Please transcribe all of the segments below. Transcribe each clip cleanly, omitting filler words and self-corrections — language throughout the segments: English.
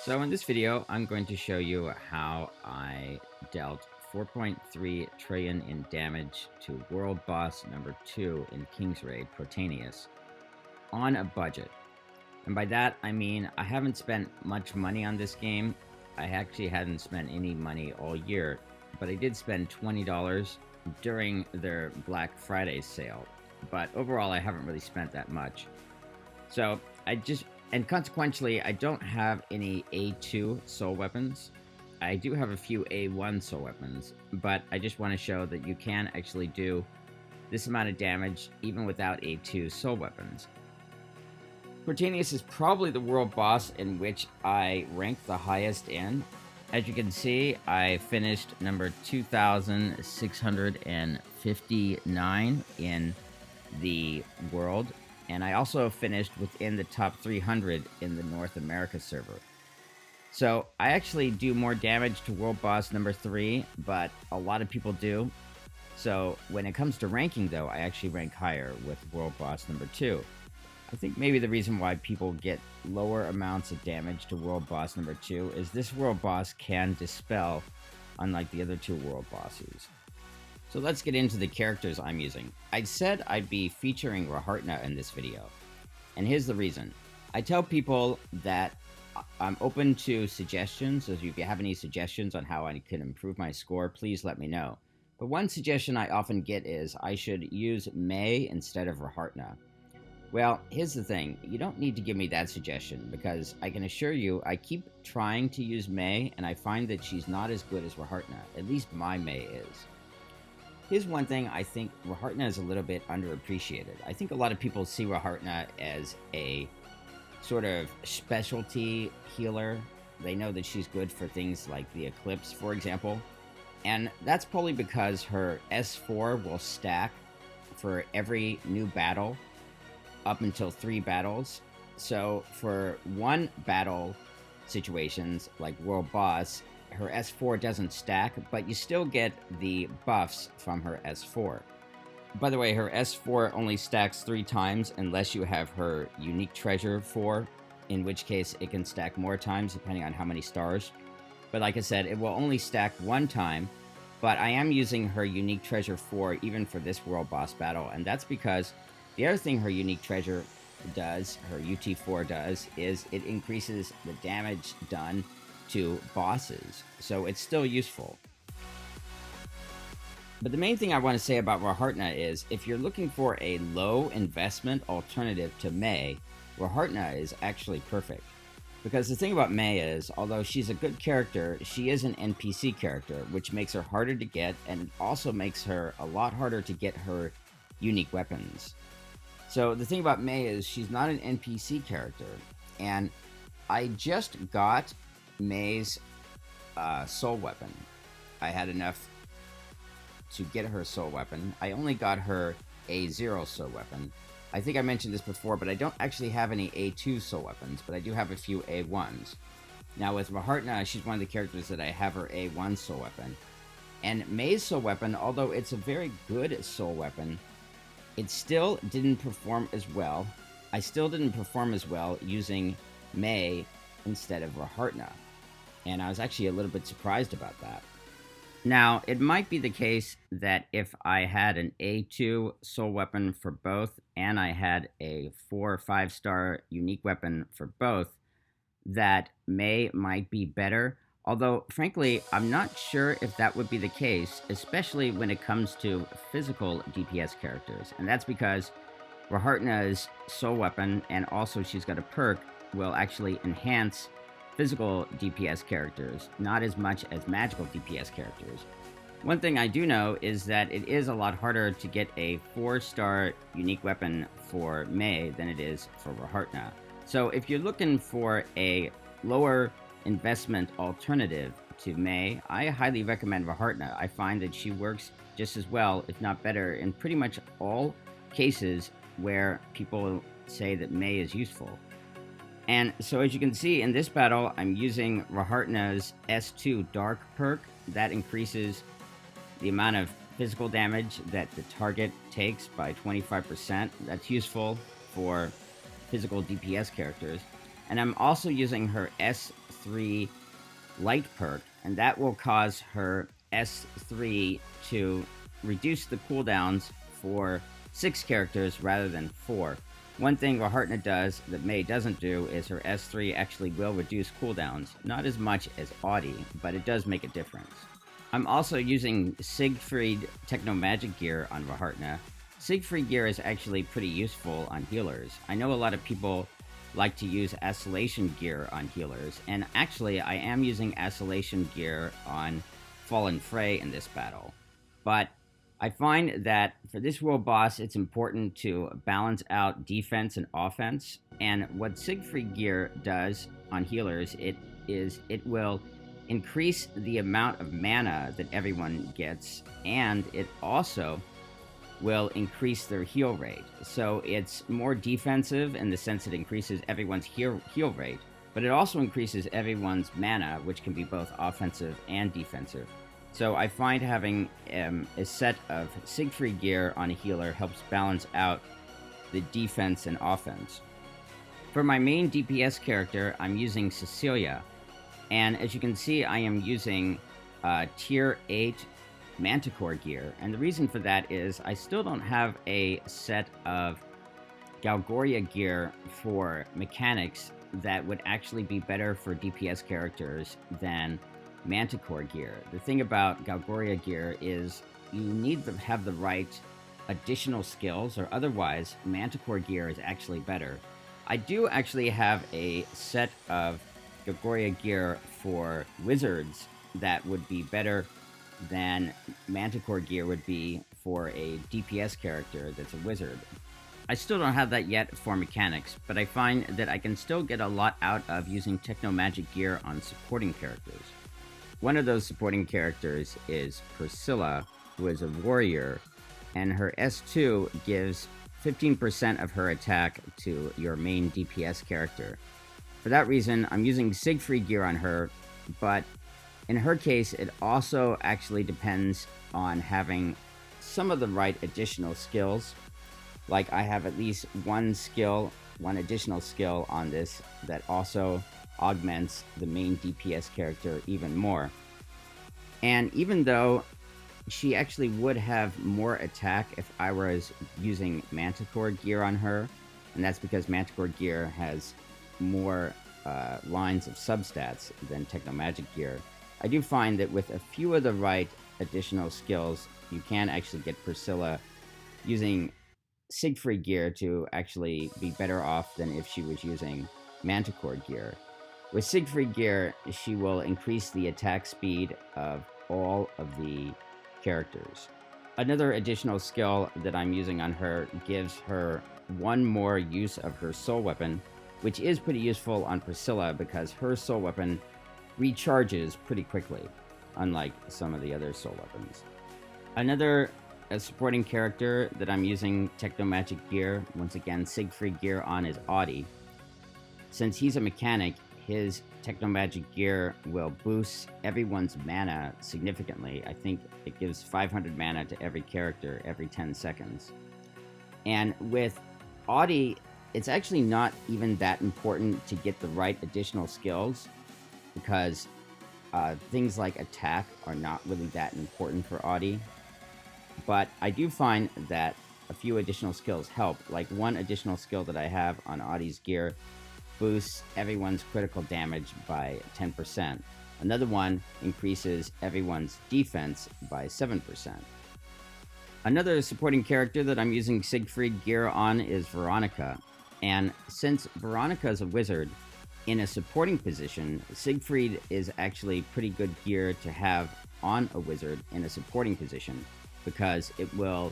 So in this video, I'm going to show you how I dealt 4.3 trillion in damage to world boss number 2 in King's Raid, Protanius, on a budget. And by that, I mean I haven't spent much money on this game. I actually hadn't spent any money all year, but I did spend $20 during their Black Friday sale. But overall, I haven't really spent that much. So and consequentially, I don't have any A2 soul weapons. I do have a few A1 soul weapons, but I just want to show that you can actually do this amount of damage even without A2 soul weapons. Protanius is probably the world boss in which I rank the highest in. As you can see, I finished number 2,659 in the world, and I also finished within the top 300 in the North America server. So I actually do more damage to world boss number 3, but a lot of people do. So when it comes to ranking, though, I actually rank higher with world boss number 2. I think maybe the reason why people get lower amounts of damage to world boss number 2 is this world boss can dispel, unlike the other 2 world bosses. So let's get into the characters I'm using. I said I'd be featuring Rehartna in this video, and here's the reason. I tell people that I'm open to suggestions, so if you have any suggestions on how I can improve my score, please let me know. But one suggestion I often get is I should use May instead of Rehartna. Well, here's the thing. You don't need to give me that suggestion, because I can assure you I keep trying to use May, and I find that she's not as good as Rehartna. At least my May is. Here's one thing I think Rehartna is a little bit underappreciated. I think a lot of people see Rehartna as a sort of specialty healer. They know that she's good for things like the Eclipse, for example. And that's probably because her S4 will stack for every new battle up until 3 battles. So for 1 battle situations like World Boss, her S4 doesn't stack, but you still get the buffs from her S4. By the way, her S4 only stacks 3 times unless you have her unique treasure 4, in which case it can stack more times depending on how many stars. But like I said, it will only stack 1 time, but I am using her unique treasure 4 even for this world boss battle, and that's because the other thing her unique treasure does, her UT4 does, is it increases the damage done to bosses, so it's still useful. But the main thing I want to say about Rehartna is, if you're looking for a low investment alternative to May, Rehartna is actually perfect. Because the thing about May is, although she's a good character, she is an NPC character, which makes her harder to get, and it also makes her a lot harder to get her unique weapons. So the thing about May is she's not an NPC character, and I just got May's soul weapon. I had enough to get her soul weapon. I only got her A0 soul weapon. I think I mentioned this before, but I don't actually have any A2 soul weapons, but I do have a few A1s. Now with Rehartna, she's one of the characters that I have her A1 soul weapon. And May's soul weapon, although it's a very good soul weapon, it still didn't perform as well. I still didn't perform as well using May instead of Rehartna. And I was actually a little bit surprised about that. Now, it might be the case that if I had an A2 soul weapon for both, and I had a 4 or 5 star unique weapon for both, that May might be better. Although, frankly, I'm not sure if that would be the case, especially when it comes to physical DPS characters. And that's because Rehartna's soul weapon, and also she's got a perk, will actually enhance physical DPS characters, not as much as magical DPS characters. One thing I do know is that it is a lot harder to get a 4-star unique weapon for May than it is for Rehartna. So if you're looking for a lower investment alternative to May, I highly recommend Rehartna. I find that she works just as well, if not better, in pretty much all cases where people say that May is useful. And so as you can see in this battle, I'm using Rehartna's S2 Dark perk. That increases the amount of physical damage that the target takes by 25%. That's useful for physical DPS characters. And I'm also using her S3 S3 light perk, and that will cause her S3 to reduce the cooldowns for 6 characters rather than 4. One thing Rehartna does that Mei doesn't do is her S3 actually will reduce cooldowns, not as much as Audi, but it does make a difference. I'm also using Siegfried Techno-Magic gear on Rehartna. Siegfried gear is actually pretty useful on healers. I know a lot of people like to use Isolation gear on healers, and actually I am using Isolation gear on Fallen Frey in this battle. But I find that for this world boss, it's important to balance out defense and offense, and what Siegfried gear does on healers, it will increase the amount of mana that everyone gets, and it also will increase their heal rate. So it's more defensive in the sense it increases everyone's heal rate, but it also increases everyone's mana, which can be both offensive and defensive. So I find having a set of Siegfried gear on a healer helps balance out the defense and offense. For my main DPS character, I'm using Cecilia, and as you can see, I am using Tier 8 Manticore gear, and the reason for that is I still don't have a set of Galgoria gear for mechanics that would actually be better for DPS characters than Manticore gear. The thing about Galgoria gear is you need to have the right additional skills, or otherwise Manticore gear is actually better. I do actually have a set of Galgoria gear for wizards that would be better than Manticore gear would be for a DPS character that's a wizard. I still don't have that yet for mechanics, but I find that I can still get a lot out of using Techno-Magic gear on supporting characters. One of those supporting characters is Priscilla, who is a warrior, and her S2 gives 15% of her attack to your main DPS character. For that reason, I'm using Siegfried gear on her, but in her case, it also actually depends on having some of the right additional skills. Like I have at least one additional skill on this that also augments the main DPS character even more. And even though she actually would have more attack if I was using Manticore gear on her, and that's because Manticore gear has more lines of substats than Techno-Magic gear, I do find that with a few of the right additional skills, you can actually get Priscilla using Siegfried gear to actually be better off than if she was using Manticore gear. With Siegfried gear, she will increase the attack speed of all of the characters. Another additional skill that I'm using on her gives her one more use of her soul weapon, which is pretty useful on Priscilla because her soul weapon recharges pretty quickly, unlike some of the other soul weapons. Another supporting character that I'm using Techno-Magic gear, once again Siegfried gear on, is Audi. Since he's a mechanic, his Techno-Magic gear will boost everyone's mana significantly. I think it gives 500 mana to every character every 10 seconds. And with Audi, it's actually not even that important to get the right additional skills, because things like attack are not really that important for Audi. But I do find that a few additional skills help. Like one additional skill that I have on Audi's gear boosts everyone's critical damage by 10%. Another one increases everyone's defense by 7%. Another supporting character that I'm using Siegfried gear on is Veronica. And since Veronica is a wizard, in a supporting position, Siegfried is actually pretty good gear to have on a wizard in a supporting position, because it will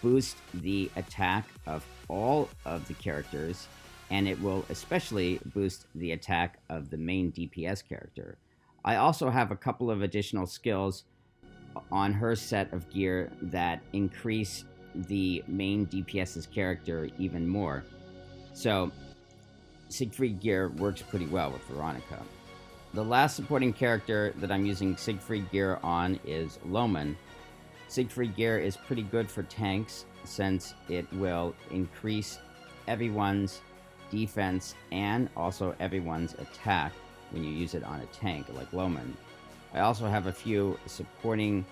boost the attack of all of the characters, and it will especially boost the attack of the main DPS character. I also have a couple of additional skills on her set of gear that increase the main DPS's character even more. So Siegfried gear works pretty well with Veronica. The last supporting character that I'm using Siegfried gear on is Loman. Siegfried gear is pretty good for tanks since it will increase everyone's defense and also everyone's attack. when you use it on a tank like Loman. I also have a few supporting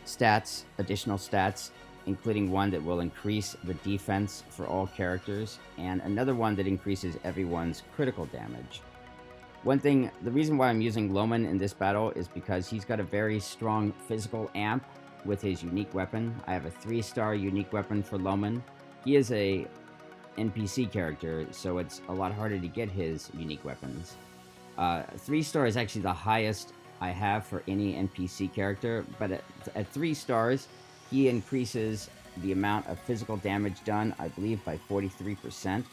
stats, additional stats, including one that will increase the defense for all characters, and another one that increases everyone's critical damage. The reason why I'm using Loman in this battle is because he's got a very strong physical amp with his unique weapon. I have a 3-star unique weapon for Loman. He is a NPC character, so it's a lot harder to get his unique weapons. 3-star is actually the highest I have for any NPC character, but at 3 stars, he increases the amount of physical damage done, I believe, by 43%.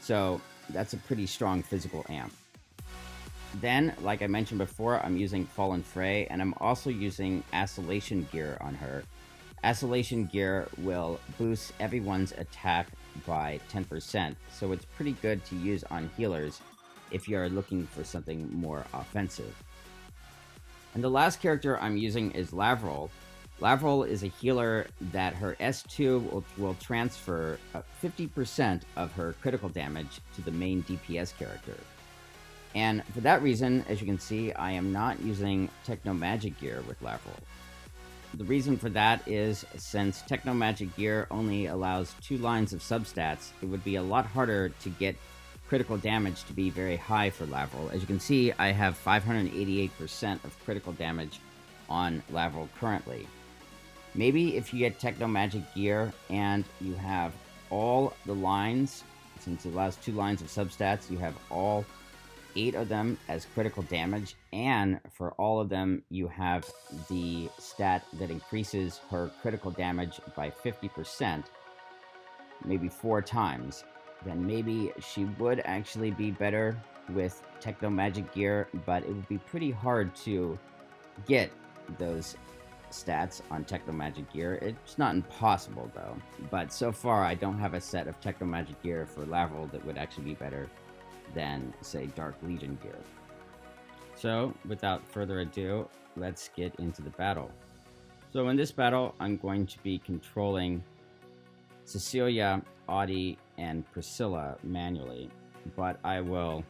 So that's a pretty strong physical amp. Then, like I mentioned before, I'm using Fallen Frey, and I'm also using Acylation Gear on her. Acylation Gear will boost everyone's attack by 10%, so it's pretty good to use on healers if you're looking for something more offensive. And the last character I'm using is Lavril. Lavril is a healer that her S2 will transfer 50% of her critical damage to the main DPS character. And for that reason, as you can see, I am not using Techno Magic Gear with Lavril. The reason for that is, since Techno Magic Gear only allows 2 lines of substats, it would be a lot harder to get critical damage to be very high for Lavril. As you can see, I have 588% of critical damage on Lavril currently. Maybe if you get Techno Magic Gear and you have all the lines, since it allows 2 lines of substats, you have all 8 of them as critical damage, and for all of them you have the stat that increases her critical damage by 50%, maybe 4 times, then maybe she would actually be better with Techno Magic Gear, but it would be pretty hard to get those stats on Techno Magic Gear. It's not impossible though, but so far I don't have a set of Techno Magic Gear for Lavril that would actually be better than, say, Dark Legion gear. So, without further ado, let's get into the battle. So in this battle, I'm going to be controlling Cecilia, Audie, and Priscilla manually, but I will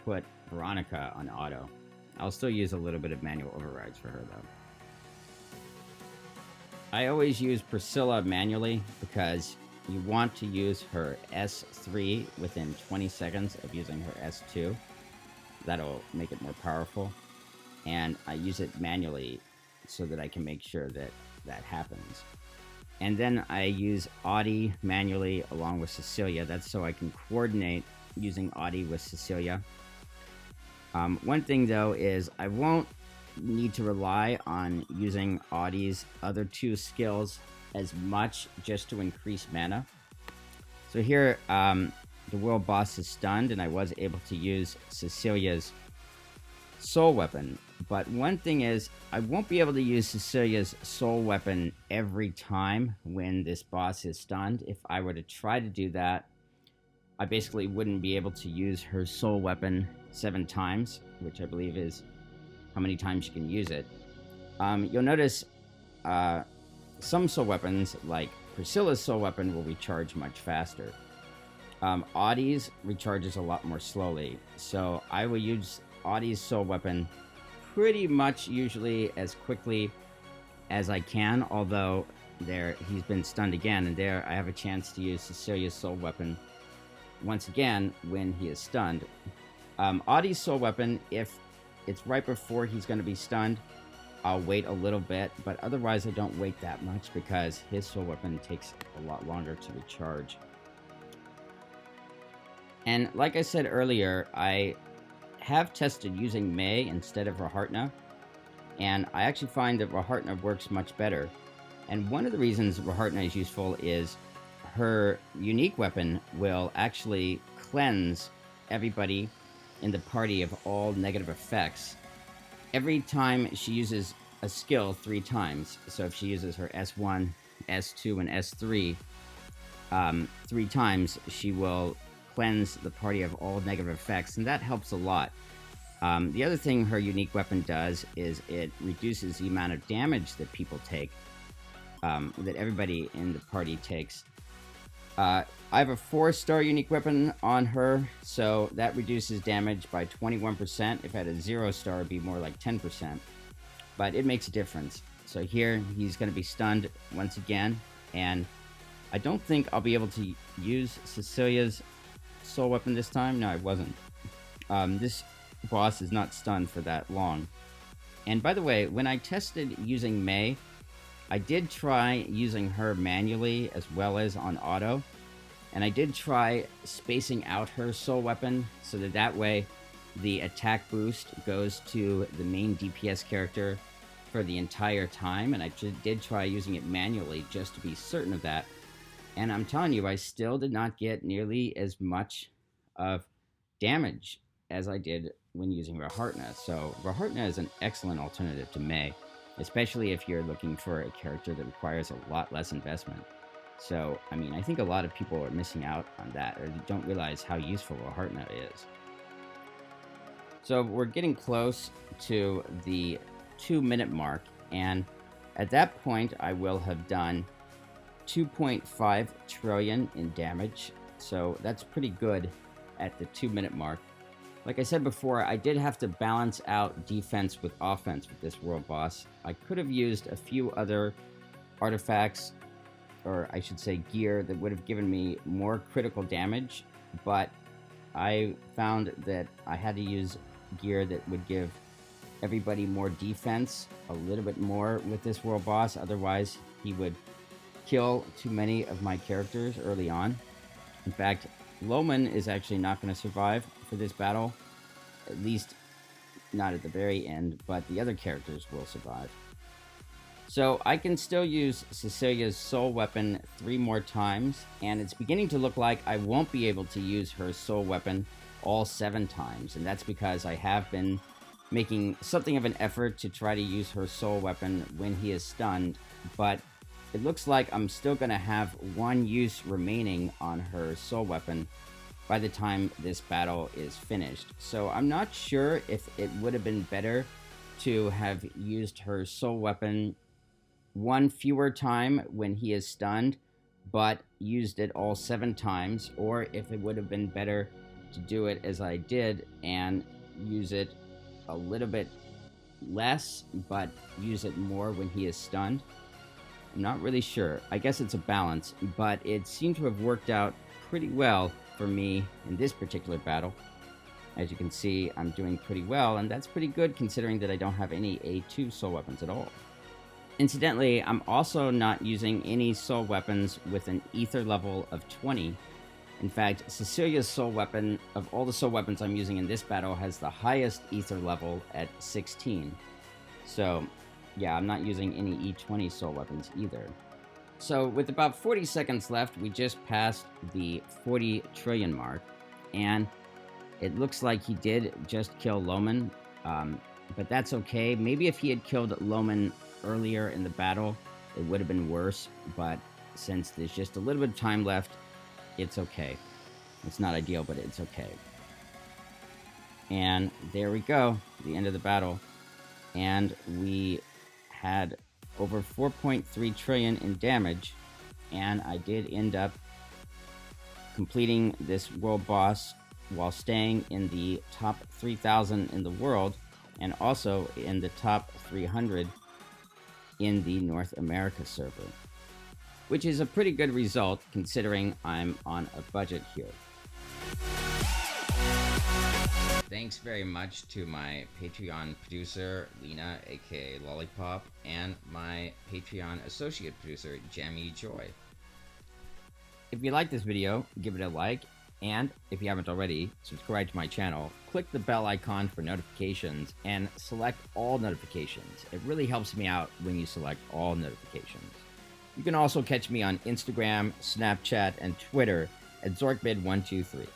put Veronica on auto. I'll still use a little bit of manual overrides for her though. I always use Priscilla manually because you want to use her S3 within 20 seconds of using her S2. That'll make it more powerful. And I use it manually so that I can make sure that that happens. And then I use Audie manually along with Cecilia. That's so I can coordinate using Audie with Cecilia. One thing though is I won't need to rely on using Audie's other 2 skills as much just to increase mana. So here, the world boss is stunned, and I was able to use Cecilia's soul weapon. But one thing is, I won't be able to use Cecilia's soul weapon every time when this boss is stunned. If I were to try to do that, I basically wouldn't be able to use her soul weapon 7 times, which I believe is how many times you can use it. You'll notice some soul weapons, like Priscilla's soul weapon, will recharge much faster. Audie's recharges a lot more slowly, so I will use Audie's soul weapon pretty much usually as quickly as I can, although there he's been stunned again, and there I have a chance to use Cecilia's soul weapon once again when he is stunned. Audie's soul weapon, if it's right before he's going to be stunned, I'll wait a little bit, but otherwise I don't wait that much because his soul weapon takes a lot longer to recharge. And like I said earlier, I have tested using Mei instead of Rehartna, and I actually find that Rehartna works much better. And one of the reasons Rehartna is useful is her unique weapon will actually cleanse everybody in the party of all negative effects every time she uses a skill 3 times. So if she uses her S1, S2, and S3 3 times, she will cleanse the party of all negative effects, and that helps a lot. The other thing her unique weapon does is it reduces the amount of damage that people take, that everybody in the party takes. I have a 4-star unique weapon on her, so that reduces damage by 21%. If I had a 0-star, it'd be more like 10%. But it makes a difference. So here, he's going to be stunned once again, and I don't think I'll be able to use Cecilia's soul weapon this time. No, I wasn't. This boss is not stunned for that long. And by the way, when I tested using Mei, I did try using her manually as well as on auto. And I did try spacing out her soul weapon so that way the attack boost goes to the main DPS character for the entire time. And I did try using it manually just to be certain of that. And I'm telling you, I still did not get nearly as much of damage as I did when using Rehartna. So Rehartna is an excellent alternative to Mei, especially if you're looking for a character that requires a lot less investment. So, I mean, I think a lot of people are missing out on that, or don't realize how useful Rehartna is. So we're getting close to the 2-minute mark, and at that point I will have done 2.5 trillion in damage, so that's pretty good at the 2-minute mark. Like I said before, I did have to balance out defense with offense with this world boss. I could have used a few other artifacts, or I should say gear, that would have given me more critical damage, but I found that I had to use gear that would give everybody more defense, a little bit more with this world boss, otherwise he would kill too many of my characters early on. In fact, Loman is actually not going to survive for this battle, at least not at the very end, but the other characters will survive. So I can still use Cecilia's soul weapon 3 more times, and it's beginning to look like I won't be able to use her soul weapon all 7 times, and that's because I have been making something of an effort to try to use her soul weapon when he is stunned, but it looks like I'm still going to have 1 use remaining on her soul weapon by the time this battle is finished. So I'm not sure if it would have been better to have used her soul weapon 1 fewer time when he is stunned, but used it all 7 times, or if it would have been better to do it as I did and use it a little bit less, but use it more when he is stunned. I'm not really sure. I guess it's a balance, but it seemed to have worked out pretty well for me in this particular battle. As you can see, I'm doing pretty well, and that's pretty good considering that I don't have any A2 soul weapons at all. Incidentally, I'm also not using any soul weapons with an ether level of 20. In fact, Cecilia's soul weapon, of all the soul weapons I'm using in this battle, has the highest ether level at 16. So, yeah, I'm not using any E20 soul weapons either. So, with about 40 seconds left, we just passed the 40 trillion mark, and it looks like he did just kill Loman, but that's okay. Maybe if he had killed Loman earlier in the battle, it would have been worse, but since there's just a little bit of time left, it's okay. It's not ideal, but it's okay. And there we go, the end of the battle. And we had over 4.3 trillion in damage, and I did end up completing this world boss while staying in the top 3,000 in the world, and also in the top 300 in the North America server, which is a pretty good result considering I'm on a budget here. Thanks very much to my Patreon producer, Lena, aka Lollipop, and my Patreon associate producer, Jamie Joy. If you like this video, give it a like, and if you haven't already, subscribe to my channel, click the bell icon for notifications, and select all notifications. It really helps me out when you select all notifications. You can also catch me on Instagram, Snapchat, and Twitter at Zorkbid123.